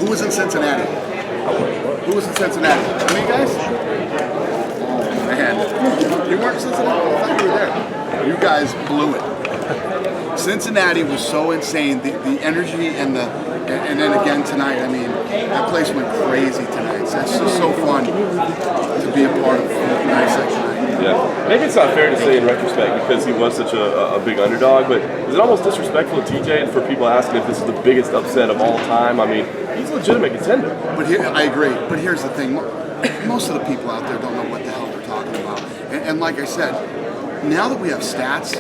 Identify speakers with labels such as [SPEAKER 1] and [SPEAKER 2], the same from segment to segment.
[SPEAKER 1] was in Cincinnati? Who was in Cincinnati? Some of you guys? Oh, man. You weren't in Cincinnati? I thought you were there. You guys blew it. Cincinnati was so insane. The energy and then again tonight, I mean, that place went crazy tonight. So it's just so fun to be a part of a night like tonight.
[SPEAKER 2] Yeah, maybe it's not fair to say in retrospect because he was such a big underdog, but is it almost disrespectful to TJ for people asking if this is the biggest upset of all time? I mean, he's a legitimate contender.
[SPEAKER 1] But here, I agree. But here's the thing: most of the people out there don't know what the hell they're talking about. And like I said, now that we have stats,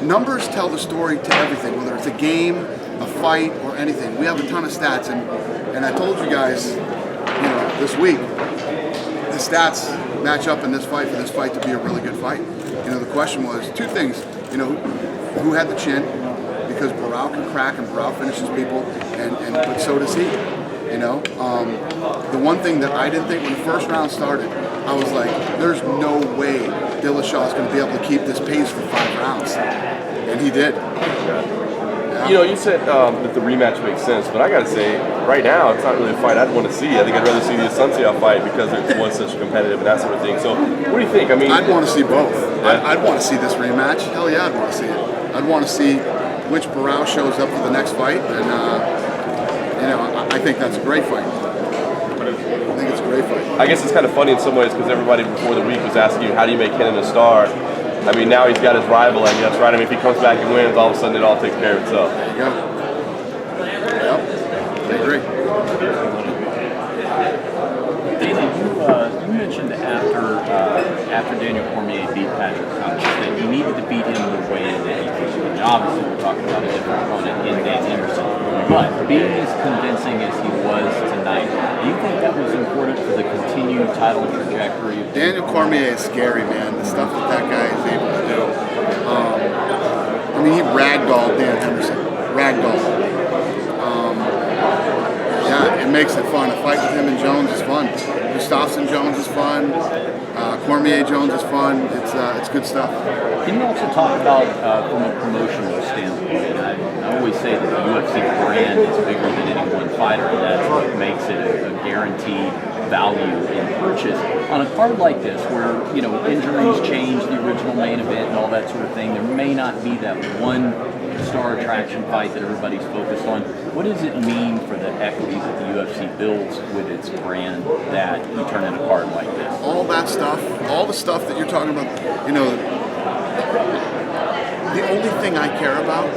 [SPEAKER 1] numbers tell the story to everything, whether it's a game, a fight, or anything. We have a ton of stats, and I told you guys, this week, the stats match up in this fight for this fight to be a really good fight. The question was two things. Who had the chin? Because Barao can crack and Barao finishes people, but so does he. The one thing that I didn't think when the first round started, I was like, there's no way Dillashaw's going to be able to keep this pace for 5 rounds, and he did. Yeah.
[SPEAKER 2] You said that the rematch makes sense, but I got to say, right now, it's not really a fight I'd want to see. I think I'd rather see the Asuncion fight because it was such competitive and that sort of thing. So, what do you think? I mean,
[SPEAKER 1] I'd want to see both.
[SPEAKER 2] Yeah.
[SPEAKER 1] I'd want to see this rematch. Hell yeah, I'd want to see it. I'd want to see which Barao shows up for the next fight, and I think that's a great fight. I think it's a great fight.
[SPEAKER 2] I guess it's kind of funny in some ways because everybody before the week was asking you, how do you make Kenan a star? I mean, now he's got his rival, I guess, right? I mean, if he comes back and wins, all of a sudden it all takes care of itself.
[SPEAKER 1] There you go. Yep, I agree.
[SPEAKER 3] Dana, you mentioned after Daniel Cormier beat Patrick Cummins that he needed to beat him the way that he could. And obviously, we're talking about a different opponent in Dan Henderson. But being as convincing as he was tonight, do you think that was important for the continued title trajectory?
[SPEAKER 1] Daniel Cormier is scary, man. The stuff that guy is able to do. He ragdolled Dan Henderson. Ragdolled. Yeah, it makes it fun. A fight with him and Jones is fun. Gustafsson Jones is fun. Cormier Jones is fun. It's good stuff.
[SPEAKER 3] Can you also talk about from a promotional standpoint? I always say that the UFC brand is bigger than any one fighter, and that's what makes it a guaranteed value in purchase. On a card like this, where injuries change the original main event and all that sort of thing, there may not be that one star attraction fight that everybody's focused on. What does it mean for the equity that the UFC builds with its brand that you turn in a card like this?
[SPEAKER 1] All that stuff, all the stuff that you're talking about, the only thing I care about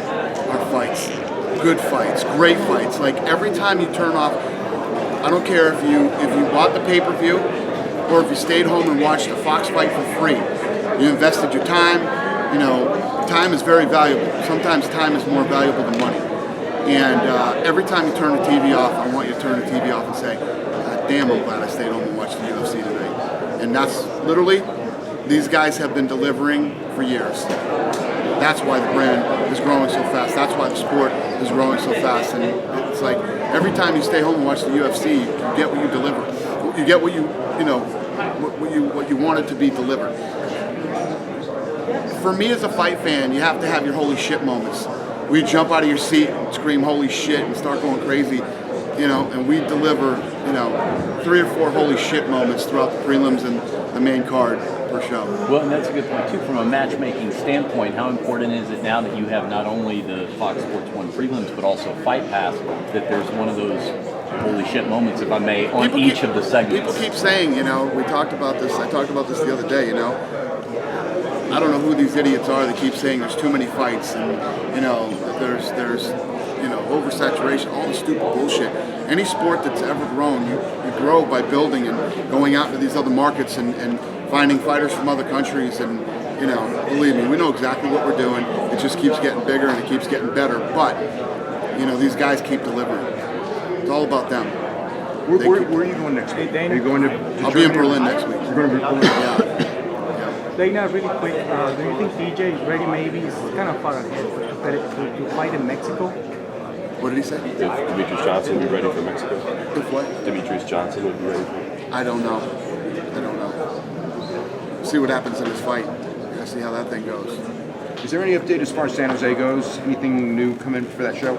[SPEAKER 1] are fights. Good fights, great fights. Like every time you turn off, I don't care if you bought the pay-per-view or if you stayed home and watched a Fox fight for free. You invested your time. Time is very valuable. Sometimes time is more valuable than money. And every time you turn the TV off, I want you to turn the TV off and say, God damn, I'm glad I stayed home and watched the UFC tonight. And that's literally, these guys have been delivering for years. That's why the brand is growing so fast. That's why the sport is growing so fast. And it's like every time you stay home and watch the UFC, you get what you deliver. You get what you want it to be delivered. For me as a fight fan, you have to have your holy shit moments. We jump out of your seat and scream holy shit and start going crazy, and we deliver, 3 or 4 holy shit moments throughout the prelims and the main card per show.
[SPEAKER 3] Well, and that's a good point too. From a matchmaking standpoint, how important is it now that you have not only the Fox Sports 1 prelims, but also Fight Pass, that there's one of those holy shit moments, if I may, on each of the segments?
[SPEAKER 1] People keep saying, we talked about this, I talked about this the other day, I don't know who these idiots are that keep saying there's too many fights and there's oversaturation, all the stupid bullshit. Any sport that's ever grown, you grow by building and going out to these other markets and finding fighters from other countries, and believe me, we know exactly what we're doing. It just keeps getting bigger and it keeps getting better, but these guys keep delivering. It's all about them.
[SPEAKER 4] Where are you going next week? Are you going to
[SPEAKER 1] I'll be in Berlin next week.
[SPEAKER 4] You're going to be in Berlin?
[SPEAKER 1] Yeah.
[SPEAKER 5] Dana, really quick, do you think DJ is ready? Maybe he's kind of far ahead to fight in Mexico.
[SPEAKER 1] What did he say?
[SPEAKER 2] If Demetrius Johnson would be ready for Mexico?
[SPEAKER 1] If what?
[SPEAKER 2] Demetrius Johnson would be ready for
[SPEAKER 1] I don't know. See what happens in this fight. Gotta see how that thing goes.
[SPEAKER 4] Is there any update as far as San Jose goes? Anything new coming for that show?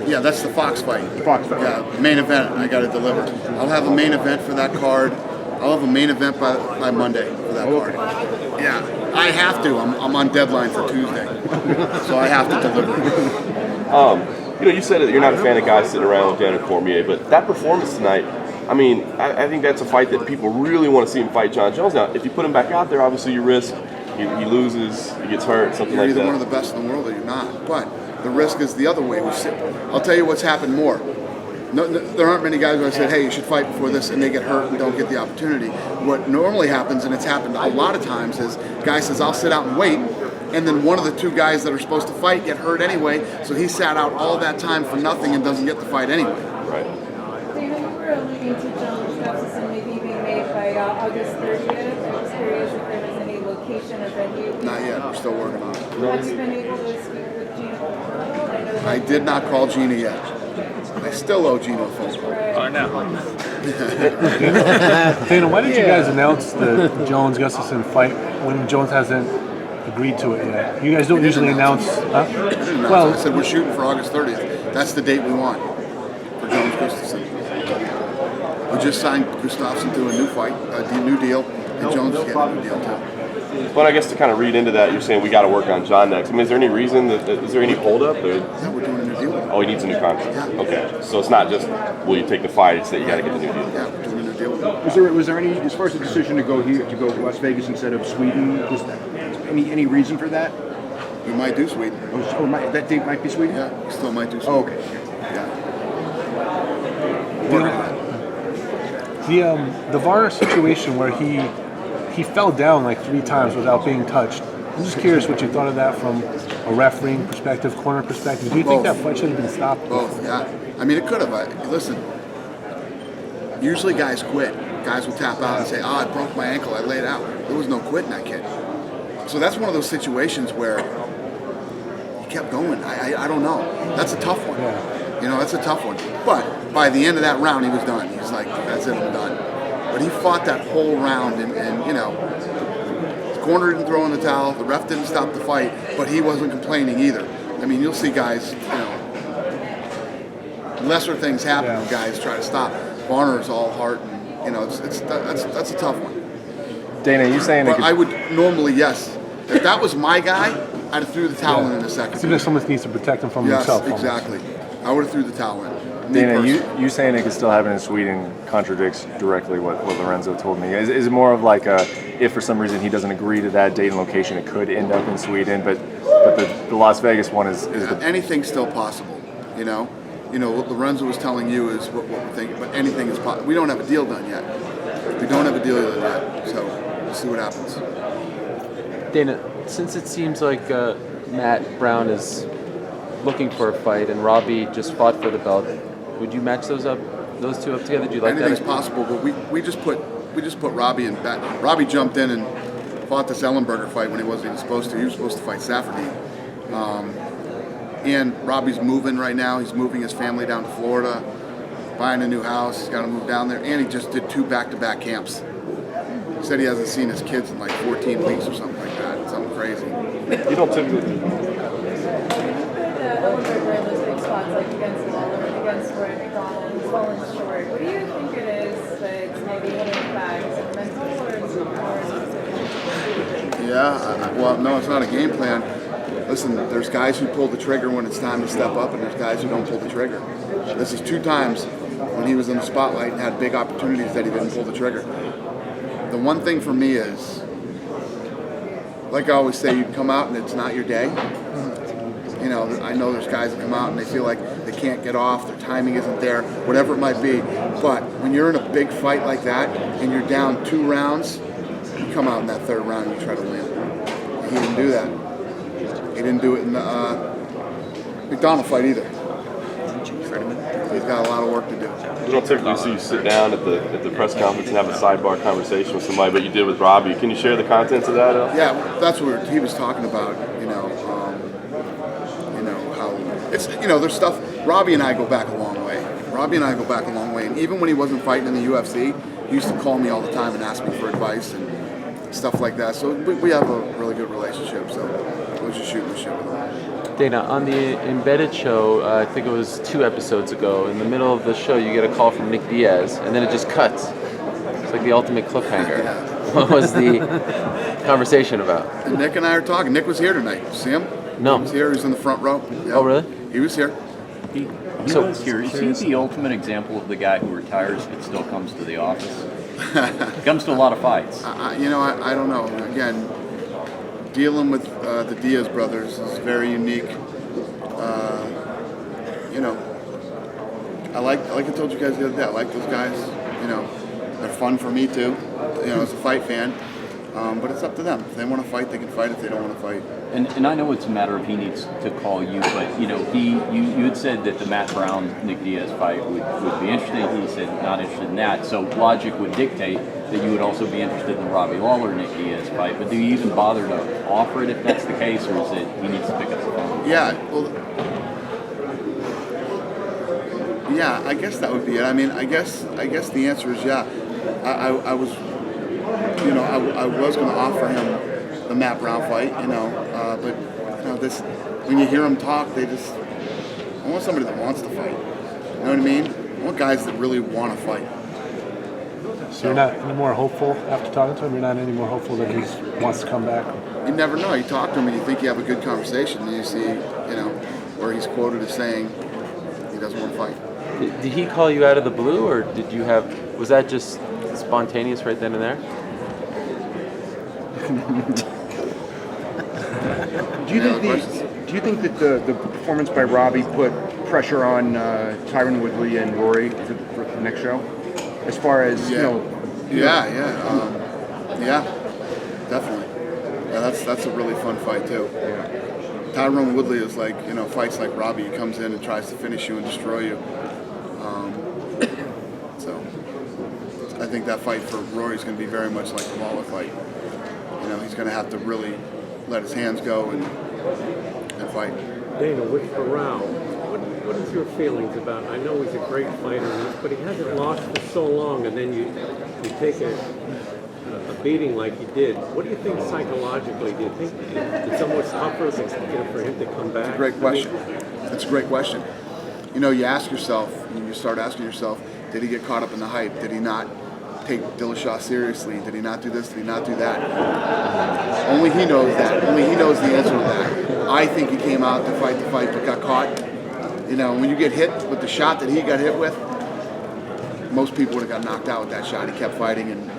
[SPEAKER 1] Yeah, that's the Fox fight.
[SPEAKER 4] Fox fight.
[SPEAKER 1] Yeah, main event. I got to deliver. I'll have a main event for that card. I'll have a main event by Monday for that card. Yeah, I have to. I'm on deadline for Tuesday, so I have to deliver.
[SPEAKER 2] You said that you're not a fan of guys sitting around with Daniel Cormier, but that performance tonight, I mean, I think that's a fight that people really want to see him fight John Jones. Now, if you put him back out there, obviously you risk he loses, he gets hurt, something
[SPEAKER 1] You're
[SPEAKER 2] like
[SPEAKER 1] either
[SPEAKER 2] that.
[SPEAKER 1] one of the best in the world or you're not. But the risk is the other way. I'll tell you what's happened more. No, there aren't many guys who I said, hey, you should fight before this, and they get hurt and don't get the opportunity. What normally happens, and it's happened a lot of times, is guy says, I'll sit out and wait, and then one of the two guys that are supposed to fight get hurt anyway, so he sat out all that time for nothing and doesn't get the fight anyway.
[SPEAKER 2] Right.
[SPEAKER 6] Dana, you were alluding to Jones Jefferson maybe being made by August 30th. I was curious if there was any location or venue.
[SPEAKER 1] Not yet. We're still working on it.
[SPEAKER 6] Have you been able to speak with Gina?
[SPEAKER 1] I did not call Gina yet. I still owe Gina a phone call.
[SPEAKER 7] Dana, why did you guys announce the Jones-Gustafson fight when Jones hasn't agreed to it yet? You guys don't usually announce. Huh?
[SPEAKER 1] Well, I said we're shooting for August 30th. That's the date we want for Jones Gustafson. We just signed Gustafson to a new fight, a new deal, and Jones is getting a new deal too.
[SPEAKER 2] But I guess to kind of read into that, you're saying we got to work on John next. I mean, is there any reason is there any holdup?
[SPEAKER 1] Yeah, we're doing a new deal.
[SPEAKER 2] Oh, he needs a new contract.
[SPEAKER 1] Yeah.
[SPEAKER 2] Okay, so it's not just will you take the fight; it's that you got to get the new deal.
[SPEAKER 1] Yeah, we're doing a new deal with him.
[SPEAKER 4] Was there any, as far as the decision to go here, to go to Las Vegas instead of Sweden, was any reason for that?
[SPEAKER 1] We might do Sweden.
[SPEAKER 4] That date might be Sweden?
[SPEAKER 1] Yeah, we still might do Sweden.
[SPEAKER 4] Oh, okay.
[SPEAKER 1] Yeah. Working on it.
[SPEAKER 7] The VAR situation where he fell down like 3 times without being touched. I'm just curious what you thought of that from a refereeing perspective, corner perspective. Do you think that fight should have been stopped?
[SPEAKER 1] Both, yeah. I mean, it could have. Listen, usually guys quit. Guys will tap out and say, I broke my ankle, I laid out. There was no quitting that kid. So that's one of those situations where he kept going. I don't know. That's a tough one.
[SPEAKER 7] Yeah.
[SPEAKER 1] That's a tough one. But by the end of that round, he was done. He's like, that's it, I'm done. But he fought that whole round and the corner didn't throw in the towel, the ref didn't stop the fight, but he wasn't complaining either. I mean, you'll see guys, lesser things happen when guys try to stop. Varner's all heart, and that's a tough one.
[SPEAKER 8] Dana, you saying
[SPEAKER 1] But I would normally, yes. If that was my guy, I'd have threw the towel in a second.
[SPEAKER 7] Even if someone needs to protect him from
[SPEAKER 1] Yes,
[SPEAKER 7] himself. almost.
[SPEAKER 1] exactly. I would have threw the towel in. Me
[SPEAKER 8] Dana,
[SPEAKER 1] personally.
[SPEAKER 8] you saying it could still happen in Sweden contradicts directly what Lorenzo told me. Is it more of like if for some reason he doesn't agree to that date and location, it could end up in Sweden, but the Las Vegas one is the
[SPEAKER 1] Anything's still possible, what Lorenzo was telling you is what we're thinking, but anything is possible. We don't have a deal done yet. We don't have a deal done yet, so we'll see what happens.
[SPEAKER 9] Dana, since it seems like Matt Brown is looking for a fight and Robbie just fought for the belt, would you match those two up together? Do you like
[SPEAKER 1] Anything's
[SPEAKER 9] that?
[SPEAKER 1] possible, but we just put Robbie in back. Robbie jumped in and fought this Ellenberger fight when he wasn't even supposed to. He was supposed to fight Safferty. And Robbie's moving right now. He's moving his family down to Florida, buying a new house. He's got to move down there, and he just did 2 back-to-back camps. He said he hasn't seen his kids in like 14 weeks or something like that. It's something crazy.
[SPEAKER 2] You don't typically.
[SPEAKER 6] Ellenberger in those big spots like against Lawler and against Roy McDonald, he's fallen short. What do you think it is that's maybe holding back? Is it mental or is it
[SPEAKER 1] Yeah, no, it's not a game plan. Listen, there's guys who pull the trigger when it's time to step up, and there's guys who don't pull the trigger. This is 2 times when he was in the spotlight and had big opportunities that he didn't pull the trigger. The one thing for me is, like I always say, you come out and it's not your day. I know there's guys that come out and they feel like they can't get off, their timing isn't there, whatever it might be. But when you're in a big fight like that and you're down 2 rounds, you come out in that 3rd round and you try to win. He didn't do that. He didn't do it in the McDonald fight either. He's got a lot of work to do.
[SPEAKER 2] We don't typically see you sit down at the press conference and have a sidebar conversation with somebody, but you did with Robbie. Can you share the contents of that?
[SPEAKER 1] Yeah, that's what he was talking about. How it's there's stuff. Robbie and I go back a long way. And even when he wasn't fighting in the UFC, he used to call me all the time and ask me for advice and stuff like that. So we have a really good relationship. So we'll just shoot the shit with him.
[SPEAKER 9] Dana, on the Embedded show, I think it was 2 episodes ago, in the middle of the show, you get a call from Nick Diaz, and then it just cuts. It's like the ultimate cliffhanger. What was the conversation about?
[SPEAKER 1] And Nick and I are talking. Nick was here tonight. See him?
[SPEAKER 9] No.
[SPEAKER 1] He was here. He was in the front row. Yeah.
[SPEAKER 9] Oh, really?
[SPEAKER 1] He was here.
[SPEAKER 3] He
[SPEAKER 9] So-
[SPEAKER 3] was here. Is he the ultimate example of the guy who retires but still comes to the office? Comes to a lot of fights.
[SPEAKER 1] I don't know. Again, dealing with the Diaz brothers is very unique. Like I told you guys the other day, I like those guys. They're fun for me too. As a fight fan. But it's up to them. If they want to fight, they can fight. If they don't want to fight.
[SPEAKER 3] And I know it's a matter of he needs to call you, but you had said that the Matt Brown Nick Diaz fight would be interesting. He said not interested in that. So logic would dictate that you would also be interested in the Robbie Lawler Nick Diaz fight. But do you even bother to offer it if that's the case, or is it he needs to pick up the phone?
[SPEAKER 1] Yeah, I guess that would be it. I mean, I guess the answer is yeah. I was going to offer him the Matt Brown fight, but this when you hear him talk, I want somebody that wants to fight. You know what I mean? I want guys that really want to fight.
[SPEAKER 7] So you're not any more hopeful after talking to him? You're not any more hopeful that he wants to come back?
[SPEAKER 1] You never know. You talk to him and you think you have a good conversation, and you see, where he's quoted as saying he doesn't want to fight.
[SPEAKER 9] Did he call you out of the blue, or was that just spontaneous right then and there?
[SPEAKER 4] Do you think that the performance by Robbie put pressure on Tyron Woodley and Rory for the next show? As far as
[SPEAKER 1] Yeah, definitely. Yeah, that's a really fun fight too. Tyron Woodley is like fights like Robbie. He comes in and tries to finish you and destroy you. So I think that fight for Rory is going to be very much like the Lawler fight. He's going to have to really let his hands go and fight.
[SPEAKER 10] Dana, with Corral, what is your feelings about? I know he's a great fighter, but he hasn't lost for so long, and then you take a beating like he did. What do you think psychologically? Do you think it's almost tougher for him to come back?
[SPEAKER 1] It's a great question. That's a great question. You ask yourself, you start asking yourself, did he get caught up in the hype? Did he not take Dillashaw seriously? Did he not do this? Did he not do that? Only he knows that. Only he knows the answer to that. I think he came out to fight the fight but got caught. When you get hit with the shot that he got hit with, most people would have got knocked out with that shot. He kept fighting and,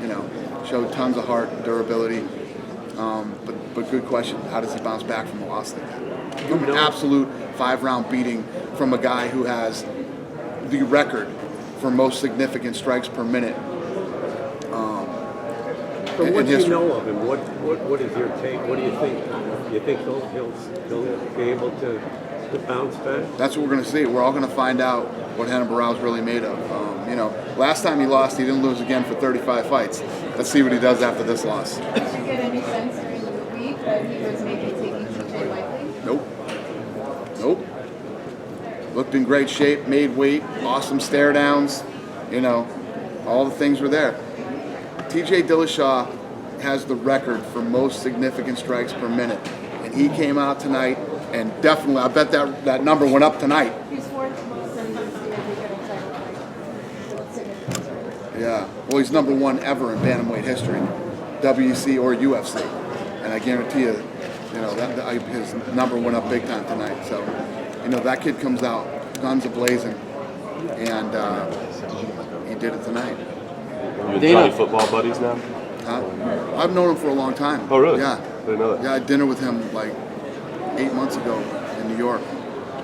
[SPEAKER 1] showed tons of heart and durability. But good question. How does he bounce back from a loss like that? From an absolute 5-round beating from a guy who has the record for most significant strikes per minute.
[SPEAKER 10] But what do you know of him? What is your take? What do you think? You think he'll be able to bounce back?
[SPEAKER 1] That's what we're going to see. We're all going to find out what Renan Barão's really made of. Last time he lost, he didn't lose again for 35 fights. Let's see what he does after this loss.
[SPEAKER 6] Did you get any sense during the week that he was maybe taking TJ lightly?
[SPEAKER 1] Nope. Looked in great shape, made weight, awesome stare downs. All the things were there. TJ Dillashaw has the record for most significant strikes per minute. And he came out tonight, and definitely, I bet that number went up tonight.
[SPEAKER 6] He's fourth most in the title fight.
[SPEAKER 1] Yeah. Well, he's number 1 ever in Bantamweight history, WEC or UFC. And I guarantee you, that his number went up big time tonight. So, that kid comes out guns a-blazing, and he did it tonight.
[SPEAKER 2] You and Johnny football buddies now?
[SPEAKER 1] I've known him for a long time.
[SPEAKER 2] Oh, really?
[SPEAKER 1] Yeah.
[SPEAKER 2] I didn't know that.
[SPEAKER 1] Yeah, I had dinner with him like 8 months ago in New York.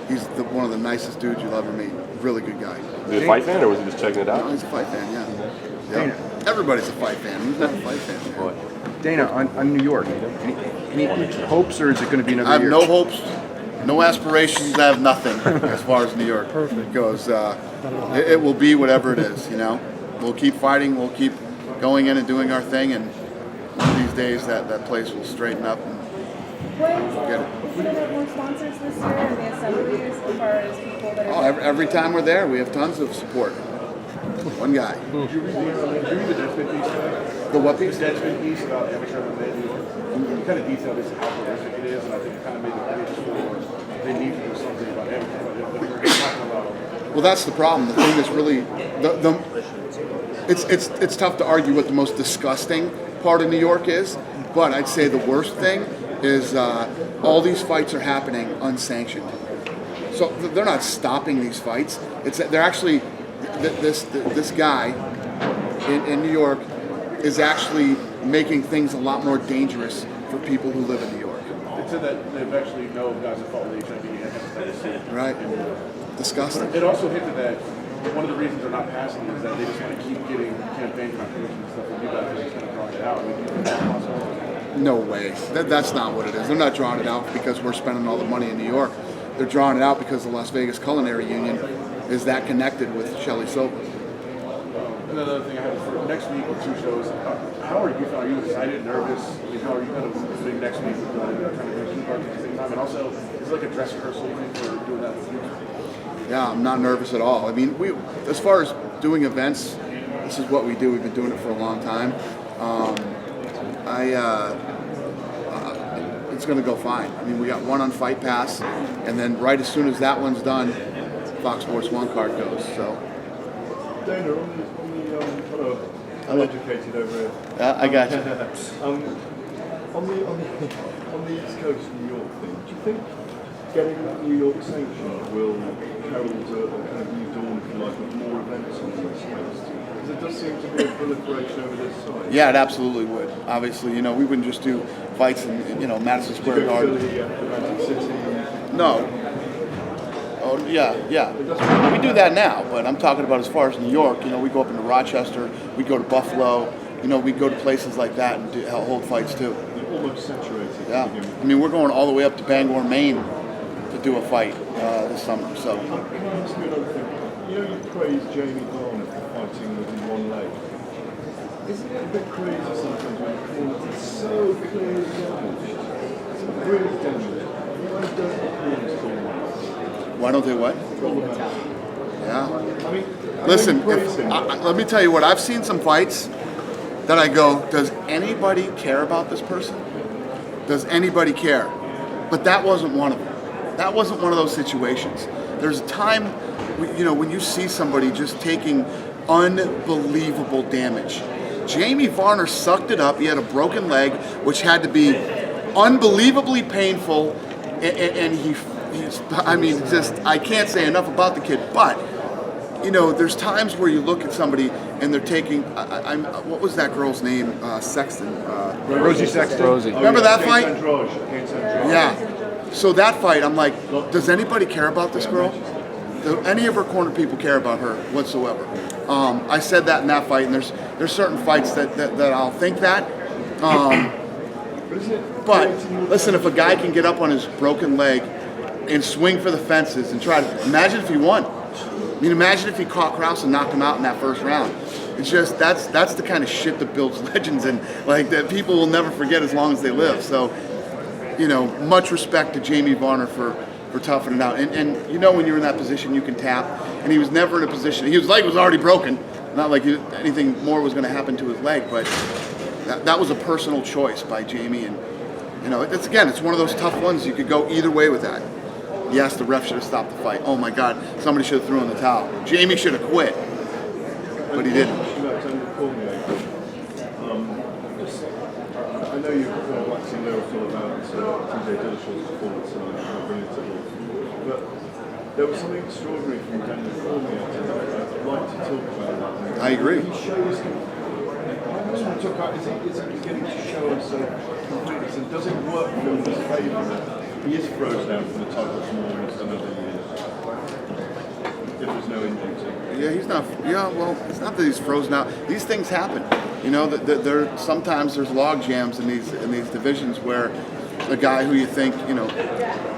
[SPEAKER 1] He's one of the nicest dudes you'll ever meet. Really good guy.
[SPEAKER 2] Was he a fight fan, or was he just checking it out?
[SPEAKER 1] No, he's a fight fan, yeah. Everybody's a fight fan. Who's not a fight fan?
[SPEAKER 2] Boy.
[SPEAKER 4] Dana, on New York, any hopes, or is it going to be another
[SPEAKER 1] I have
[SPEAKER 4] year?
[SPEAKER 1] no hopes, no aspirations. I have nothing as far as New York goes. It will be whatever it is, We'll keep fighting. We'll keep going in and doing our thing, and one of these days that place will straighten up and we'll get it.
[SPEAKER 6] Are you going to have more sponsors this year in the assemblies as far as people that are...
[SPEAKER 1] Every time we're there, we have tons of support. One guy.
[SPEAKER 7] Did you read the Deadspin piece?
[SPEAKER 1] The what piece?
[SPEAKER 7] The Deadspin piece about amateur MMA in New York. You kind of detailed this how horrific it is, and I think it kind of made the case for
[SPEAKER 4] they need to do something about everything. But we're talking about.
[SPEAKER 1] Well, that's the problem. The thing that's really it's tough to argue what the most disgusting part of New York is, but I'd say the worst thing is all these fights are happening unsanctioned. So they're not stopping these fights. They're actually this guy in New York is actually making things a lot more dangerous for people who live in New York.
[SPEAKER 4] They said that they've actually know guys that fought with HIV and hepatitis C.
[SPEAKER 1] Right. Disgusting.
[SPEAKER 4] It also hinted that one of the reasons they're not passing is that they just want to keep getting campaign contributions and stuff from you guys. They're just kind of drawing it out. I mean,
[SPEAKER 1] No way. That's not what it is. They're not drawing it out because we're spending all the money in New York. They're drawing it out because the Las Vegas Culinary Union is that connected with Shelley Silver.
[SPEAKER 4] another thing I have for next week or 2 shows. How are you feeling? Are you excited, nervous? I mean, how are you kind of feeling next week with trying to do 2 parts at the same time? And also, is it like a dress rehearsal for doing that?
[SPEAKER 1] Yeah, I'm not nervous at all. I mean, as far as doing events, this is what we do. We've been doing it for a long time. It's going to go fine. I mean, we got one on Fight Pass, and then right as soon as that one's done, Fox Sports 1 card goes. So.
[SPEAKER 11] Dana, I'm educated over here.
[SPEAKER 1] I got you.
[SPEAKER 11] On the East Coast New York thing, do you think getting that New York sanction will herald a kind of new dawn, if you like, of more events on the West Coast? Because it does seem to be a proliferation over this side.
[SPEAKER 1] Yeah, it absolutely would. Obviously, we wouldn't just do fights in, Madison Square Garden. No. Oh, yeah. We do that now, but I'm talking about as far as New York. We go up into Rochester, we go to Buffalo, we go to places like that and hold fights too.
[SPEAKER 11] Almost saturated.
[SPEAKER 1] Yeah. I mean, we're going all the way up to Bangor, Maine to do a fight this summer. So.
[SPEAKER 11] Can I ask you another thing? You praised Jamie Varner for fighting with his one leg. Isn't it a bit crazy sometimes when the corners are so clearly damaged? It's really damaged. Why don't the corners call that?
[SPEAKER 1] Why don't they what? Yeah.
[SPEAKER 11] I mean,
[SPEAKER 1] listen, let me tell you what, I've seen some fights that I go, does anybody care about this person? Does anybody care? But that wasn't one of them. That wasn't one of those situations. There's a time, when you see somebody just taking unbelievable damage. Jamie Varner sucked it up. He had a broken leg, which had to be unbelievably painful, and I can't say enough about the kid, but there's times where you look at somebody and they're taking, what was that girl's name? Sexton.
[SPEAKER 4] Rosie Sexton.
[SPEAKER 9] Rosie.
[SPEAKER 1] Remember that fight?
[SPEAKER 11] Yeah.
[SPEAKER 1] Yeah. So that fight, I'm like, does anybody care about this girl? Do any of her corner people care about her whatsoever? I said that in that fight, and there's certain fights that I'll think that. But listen, if a guy can get up on his broken leg and swing for the fences and try to, imagine if he won. I mean, imagine if he caught Krause and knocked him out in that first round. It's just, that's the kind of shit that builds legends and that people will never forget as long as they live. So, much respect to Jamie Varner for toughing it out. And when you're in that position, you can tap. And he was never in a position, his leg was already broken. Not like anything more was going to happen to his leg, but that was a personal choice by Jamie. And, it's one of those tough ones. You could go either way with that. Yes, the ref should have stopped the fight. Oh my God, somebody should have thrown the towel. Jamie should have quit, but he didn't.
[SPEAKER 11] I know you're waxing lyrical about TJ Dillashaw's performance and how brilliant it was, but there was something extraordinary from Daniel Cormier tonight. I'd like to talk about that.
[SPEAKER 1] I agree.
[SPEAKER 11] He shows him. I just want to talk about, is he beginning to show himself completely? And does it work for him in his favour that he is frozen out from the title for almost another year? If there's no injury to him.
[SPEAKER 1] Yeah, he's not. Yeah, well, it's not that he's frozen out. These things happen. Sometimes there's log jams in these divisions where a guy who you think,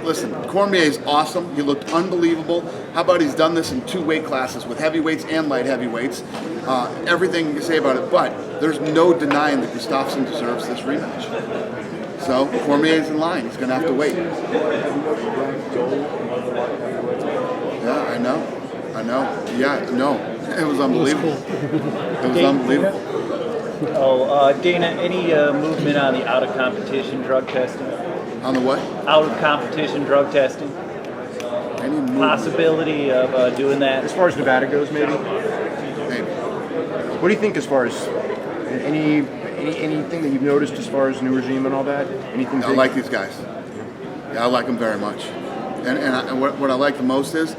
[SPEAKER 1] listen, Cormier is awesome. He looked unbelievable. How about he's done this in 2 weight classes with heavyweights and light heavyweights? Everything you say about it, but there's no denying that Gustafsson deserves this rematch. So Cormier's in line. He's going to have to wait. Yeah, I know. Yeah, no. It was unbelievable. It was unbelievable.
[SPEAKER 12] Dana, any movement on the out-of-competition drug testing?
[SPEAKER 1] On the what?
[SPEAKER 12] Out-of-competition drug testing.
[SPEAKER 1] Any movement.
[SPEAKER 12] possibility of doing that?
[SPEAKER 13] As far as Nevada goes, maybe.
[SPEAKER 1] Maybe.
[SPEAKER 13] What do you think as far as anything that you've noticed as far as new regime and all that? Anything?
[SPEAKER 1] I like these guys. Yeah, I like them very much. And what I like the most is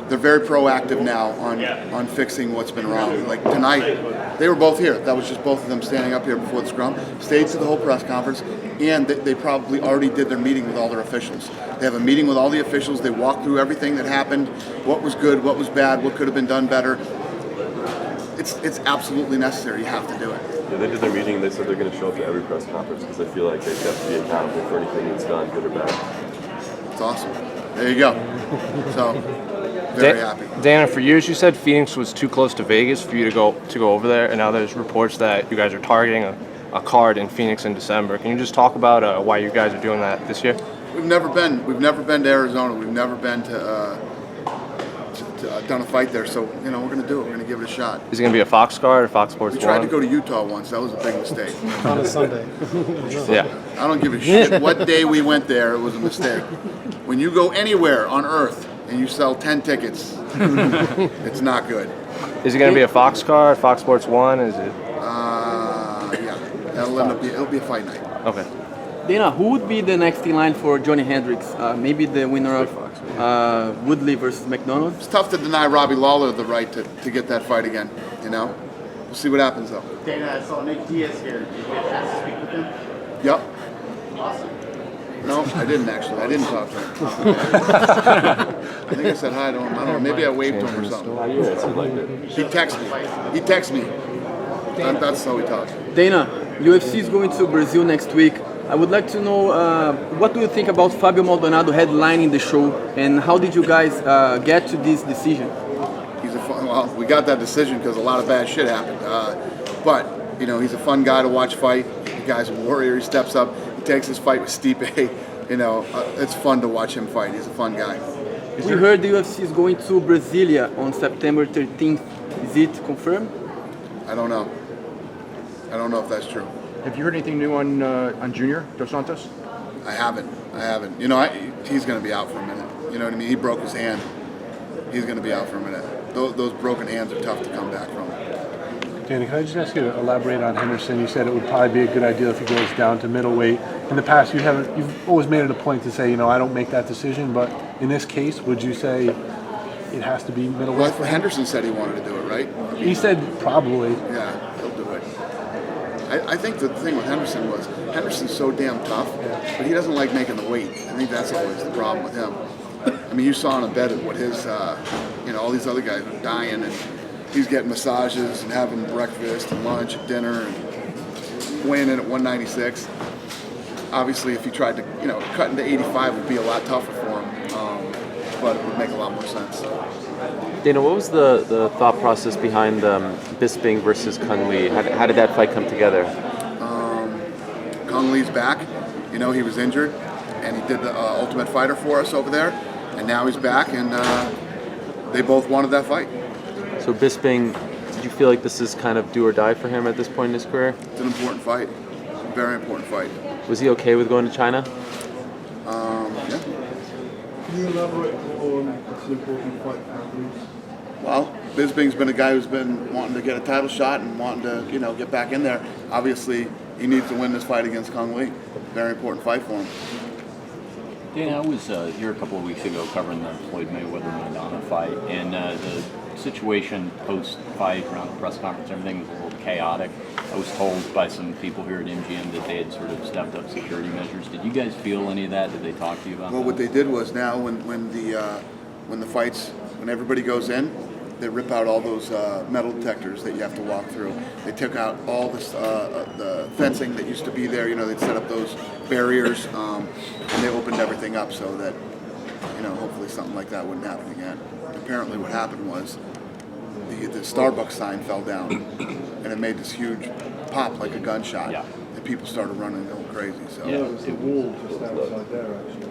[SPEAKER 1] they're very proactive now on fixing what's been wrong. Like tonight, they were both here. That was just both of them standing up here before the scrum. Stayed to the whole press conference, and they probably already did their meeting with all their officials. They have a meeting with all the officials. They walk through everything that happened, what was good, what was bad, what could have been done better. It's absolutely necessary. You have to do it.
[SPEAKER 2] Yeah, they did their meeting. They said they're going to show up to every press conference because they feel like they have to be accountable for anything that's done, good or bad.
[SPEAKER 1] It's awesome. There you go. So, very happy.
[SPEAKER 14] Dana, for years you said Phoenix was too close to Vegas for you to go over there, and now there's reports that you guys are targeting a card in Phoenix in December. Can you just talk about why you guys are doing that this year?
[SPEAKER 1] We've never been to Arizona. We've never been to done a fight there. So we're going to do it. We're going to give it a shot.
[SPEAKER 14] Is it going to be a Fox card or Fox Sports 1?
[SPEAKER 1] We tried to go to Utah once. That was a big mistake.
[SPEAKER 5] On a Sunday.
[SPEAKER 14] Yeah.
[SPEAKER 1] I don't give a shit what day we went there. It was a mistake. When you go anywhere on Earth and you sell 10 tickets, it's not good.
[SPEAKER 14] Is it going to be a Fox card, Fox Sports 1? Is it?
[SPEAKER 1] Yeah. It'll be a fight night.
[SPEAKER 14] Okay.
[SPEAKER 15] Dana, who would be the next in line for Johnny Hendricks? Maybe the winner of Woodley versus McDonald?
[SPEAKER 1] It's tough to deny Robbie Lawler the right to get that fight again, We'll see what happens, though.
[SPEAKER 16] Dana, I saw Nick Diaz here. Did you get a chance to speak with him?
[SPEAKER 1] Yep.
[SPEAKER 16] Awesome.
[SPEAKER 1] No, I didn't actually. I didn't talk to him. I think I said hi to him. I don't know. Maybe I waved to him or something. He texted me. That's how we talk.
[SPEAKER 15] Dana, UFC is going to Brazil next week. I would like to know what do you think about Fabio Maldonado headlining the show, and how did you guys get to this decision?
[SPEAKER 1] Well, we got that decision because a lot of bad shit happened. But he's a fun guy to watch fight. The guy's a warrior. He steps up. He takes his fight with Stipe. It's fun to watch him fight. He's a fun guy.
[SPEAKER 15] We heard the UFC is going to Brasilia on September 13th. Is it confirmed?
[SPEAKER 1] I don't know. I don't know if that's true.
[SPEAKER 13] Have you heard anything new on Junior Dos Santos?
[SPEAKER 1] I haven't. He's going to be out for a minute. You know what I mean? He broke his hand. He's going to be out for a minute. Those broken hands are tough to come back from.
[SPEAKER 7] Danny, can I just ask you to elaborate on Henderson? You said it would probably be a good idea if he goes down to middleweight. In the past, you've always made it a point to say, I don't make that decision. But in this case, would you say it has to be middleweight?
[SPEAKER 1] Well, Henderson said he wanted to do it, right?
[SPEAKER 7] He said probably.
[SPEAKER 1] Yeah, he'll do it. I think the thing with Henderson was Henderson's so damn tough, but he doesn't like making the weight. I think that's always the problem with him. I mean, you saw in a bed what his, all these other guys are dying, and he's getting massages and having breakfast and lunch and dinner and weighing in at 196. Obviously, if he tried to, cut into 85 would be a lot tougher for him, but it would make a lot more sense.
[SPEAKER 9] Dana, what was the thought process behind Bisping versus Kung Lee? How did that fight come together?
[SPEAKER 1] Kung Lee's back. He was injured, and he did the Ultimate Fighter for us over there, and now he's back, and they both wanted that fight.
[SPEAKER 9] So Bisping, did you feel like this is kind of do or die for him at this point in his career?
[SPEAKER 1] It's an important fight. Very important fight.
[SPEAKER 9] Was he okay with going to China?
[SPEAKER 1] Yeah.
[SPEAKER 11] Can you elaborate on it's an important fight for athletes?
[SPEAKER 1] Well, Bisping's been a guy who's been wanting to get a title shot and wanting to, get back in there. Obviously, he needs to win this fight against Kung Lee. Very important fight for him.
[SPEAKER 3] Dana, I was here a couple of weeks ago covering the Floyd Mayweather-Madonna fight, and the situation post-fight around the press conference, everything was a little chaotic. I was told by some people here at MGM that they had sort of stepped up security measures. Did you guys feel any of that? Did they talk to you about that?
[SPEAKER 1] Well, what they did was now when the fights, when everybody goes in, they rip out all those metal detectors that you have to walk through. They took out all this, the fencing that used to be there. They'd set up those barriers, and they opened everything up so that, hopefully something like that wouldn't happen again. Apparently what happened was the Starbucks sign fell down, and it made this huge pop like a gunshot.
[SPEAKER 3] Yeah.
[SPEAKER 1] And people started running and going crazy. So
[SPEAKER 11] Yeah, it was the wall just outside there, actually.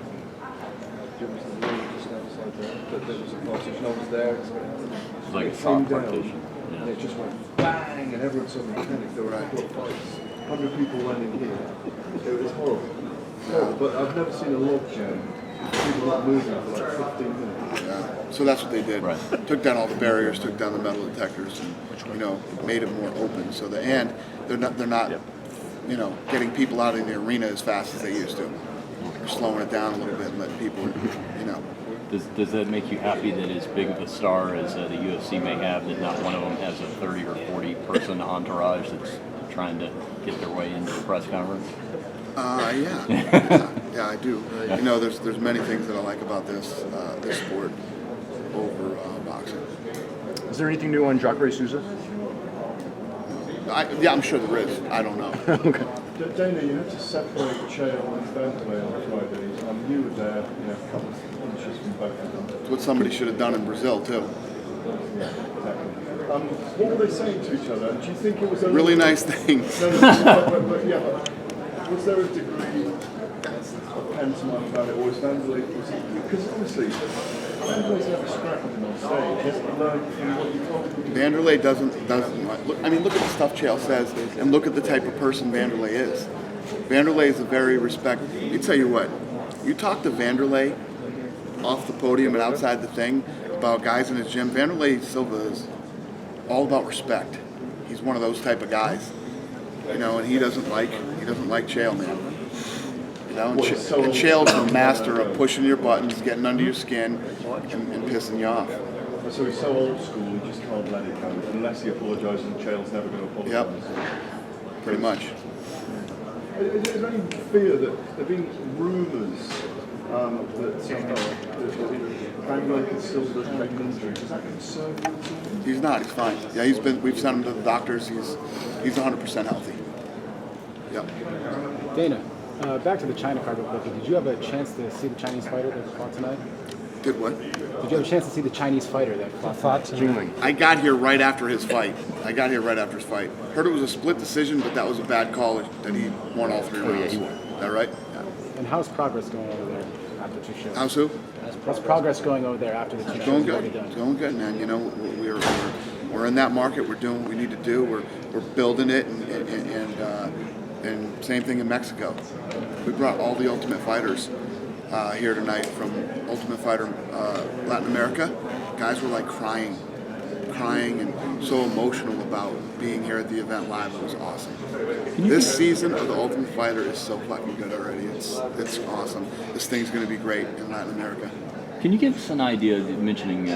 [SPEAKER 11] It was the wall just outside there. But there was a partition. I was there.
[SPEAKER 3] It was like a
[SPEAKER 11] It
[SPEAKER 3] soft
[SPEAKER 11] came down,
[SPEAKER 3] partition.
[SPEAKER 11] and it just went bang, and everyone suddenly panicked. There were foot fights. 100 people went in here. It was horrible. Horrible. But I've never seen a log jam People not moving for like 15 minutes.
[SPEAKER 1] Yeah. So that's what they did.
[SPEAKER 3] Right.
[SPEAKER 1] Took down all the barriers, took down the metal detectors, and made it more open. So they're not getting people out of the arena as fast as they used to. They're slowing it down a little bit and letting people,
[SPEAKER 3] Does that make you happy that as big of a star as the UFC may have, that not one of them has a 30 or 40 person entourage that's trying to get their way into the press conference?
[SPEAKER 1] Yeah, I do. There's many things that I like about this sport over boxing.
[SPEAKER 13] Is there anything new on Jacare Souza?
[SPEAKER 1] I'm sure there is. I don't know.
[SPEAKER 13] Okay.
[SPEAKER 11] Dana, you had to separate Chael and Bantamweight on Friday. You were there, a couple of punches from both of them.
[SPEAKER 1] It's what somebody should have done in Brazil too.
[SPEAKER 11] Yeah, exactly. What were they saying to each other? Do you think it was a
[SPEAKER 1] Really nice things.
[SPEAKER 11] but was there a degree of pantomime about it, or was Vanderlei? Because honestly, Vanderlei's never scrapped him on stage. He hasn't learned from what you told him.
[SPEAKER 1] Vanderlei doesn't look. I mean, look at the stuff Chael says, and look at the type of person Vanderlei is. Vanderlei is a very You tell you what, you talk to Vanderlei off the podium and outside the thing about guys in his gym. Vanderlei Silva is all about respect. He's one of those type of guys, and he doesn't like Chael, man. And Chael's the master of pushing your buttons, getting under your skin, and pissing you off.
[SPEAKER 11] So he's so old school, he just can't let it go. Unless he apologises, and Chael's never going to apologise.
[SPEAKER 1] Yep, pretty much.
[SPEAKER 11] Is there any fear that there have been rumours that Bantamweight could still take injury? Does that concern you at all?
[SPEAKER 1] He's not. He's fine. Yeah, we've sent him to the doctors. He's 100% healthy. Yep.
[SPEAKER 5] Dana, back to the China card real quick. Did you have a chance to see the Chinese fighter that fought tonight?
[SPEAKER 1] Did what?
[SPEAKER 5] Did you have a chance to see the Chinese fighter that fought tonight?
[SPEAKER 1] I got here right after his fight. Heard it was a split decision, but that was a bad call that he won all 3 rounds.
[SPEAKER 5] Yeah, he won.
[SPEAKER 1] Is that right? Yeah.
[SPEAKER 5] And how's progress going over there after 2 shows?
[SPEAKER 1] How's who?
[SPEAKER 5] How's progress going over there after the 2 shows?
[SPEAKER 1] Going
[SPEAKER 5] you've
[SPEAKER 1] good.
[SPEAKER 5] already done?
[SPEAKER 1] It's going good, man. We're in that market. We're doing what we need to do. We're building it, and same thing in Mexico. We brought all the Ultimate Fighters here tonight from Ultimate Fighter Latin America. Guys were like crying and so emotional about being here at the event live. It was awesome. This season of the Ultimate Fighter is so fucking good already. It's awesome. This thing's going to be great in Latin America.
[SPEAKER 3] Can you give us an idea, mentioning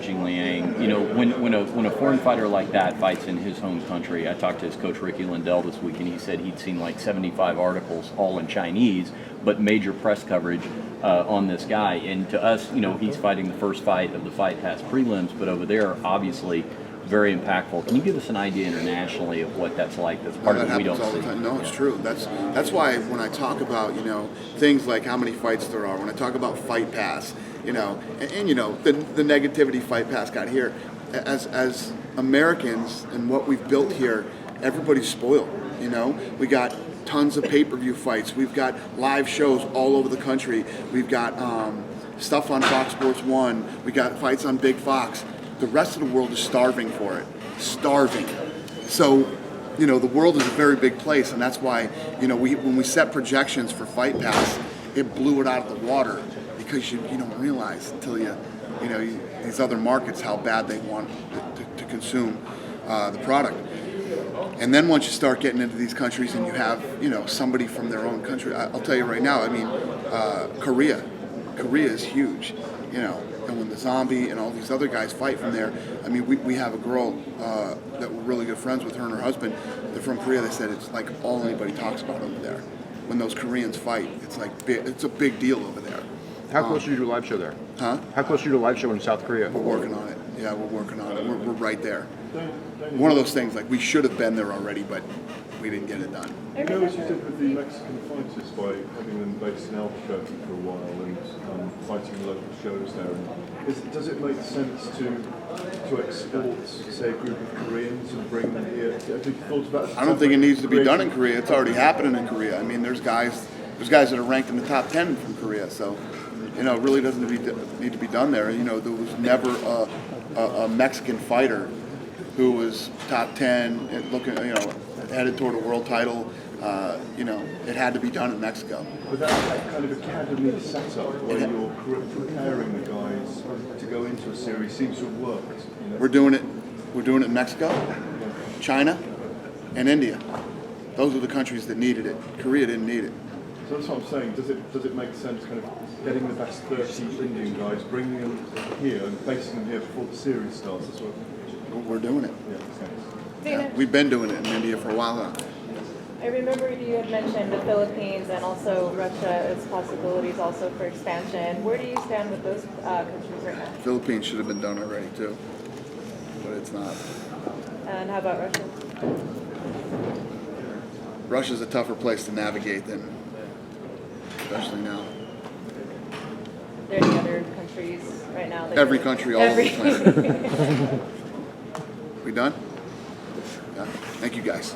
[SPEAKER 3] Jing Liang, when a foreign fighter like that fights in his home country? I talked to his coach Ricky Lindell this week, and he said he'd seen like 75 articles, all in Chinese, but major press coverage on this guy. And to us, he's fighting the first fight of the Fight Pass prelims, but over there, obviously, very impactful. Can you give us an idea internationally of what that's like? That's part of it we don't see.
[SPEAKER 1] No, it's true. That's why when I talk about things like how many fights there are, when I talk about Fight Pass, and the negativity Fight Pass got here, as Americans and what we've built here, everybody's spoiled. We got tons of pay-per-view fights. We've got live shows all over the country. We've got stuff on Fox Sports 1. We got fights on Big Fox. The rest of the world is starving for it. Starving. So, the world is a very big place, and that's why, when we set projections for Fight Pass, it blew it out of the water, because you don't realize until these other markets how bad they want to consume the product. And then once you start getting into these countries and you have somebody from their own country, I'll tell you right now, Korea is huge, and when the Zombie and all these other guys fight from there, we have a girl that we're really good friends with, her and her husband. They're from Korea. They said it's like all anybody talks about over there. When those Koreans fight, it's a big deal over there.
[SPEAKER 13] How close are you to a live show there?
[SPEAKER 1] Huh?
[SPEAKER 13] How close are you to a live show in South Korea?
[SPEAKER 1] We're working on it. Yeah, we're working on it. We're right there. One of those things, like we should have been there already, but we didn't get it done.
[SPEAKER 11] You know what you did with the Mexican fighters by having them based in Albuquerque for a while and fighting local shows there? Does it make sense to export, say, a group of Koreans and bring them here? Have you thought about?
[SPEAKER 1] I don't think it needs to be done in Korea. It's already happening in Korea. There's guys that are ranked in the top 10 from Korea, so it really doesn't need to be done there. There was never a Mexican fighter who was top 10 and looking, headed toward a world title. you know, it had to be done in Mexico.
[SPEAKER 11] But that kind of academy setup where you're preparing the guys to go into a series seems to have worked. You know?
[SPEAKER 1] We're doing it in Mexico, China, and India. Those are the countries that needed it. Korea didn't need it.
[SPEAKER 11] So that's what I'm saying. Does it make sense kind of getting the best 30 Indian guys, bringing them here and basing them here before the series starts? That's what
[SPEAKER 1] we're doing it.
[SPEAKER 11] Yeah, okay.
[SPEAKER 6] Dana,
[SPEAKER 1] We've been doing it in India for a while now.
[SPEAKER 6] I remember you had mentioned the Philippines and also Russia as possibilities also for expansion. Where do you stand with those countries right now?
[SPEAKER 1] Philippines should have been done already too, but it's not.
[SPEAKER 6] And how about Russia?
[SPEAKER 1] Russia's a tougher place to navigate than, especially now.
[SPEAKER 6] Are there any other countries right now? That
[SPEAKER 1] Every
[SPEAKER 6] you're-
[SPEAKER 1] country all over the planet. We done? Yeah. Thank you guys.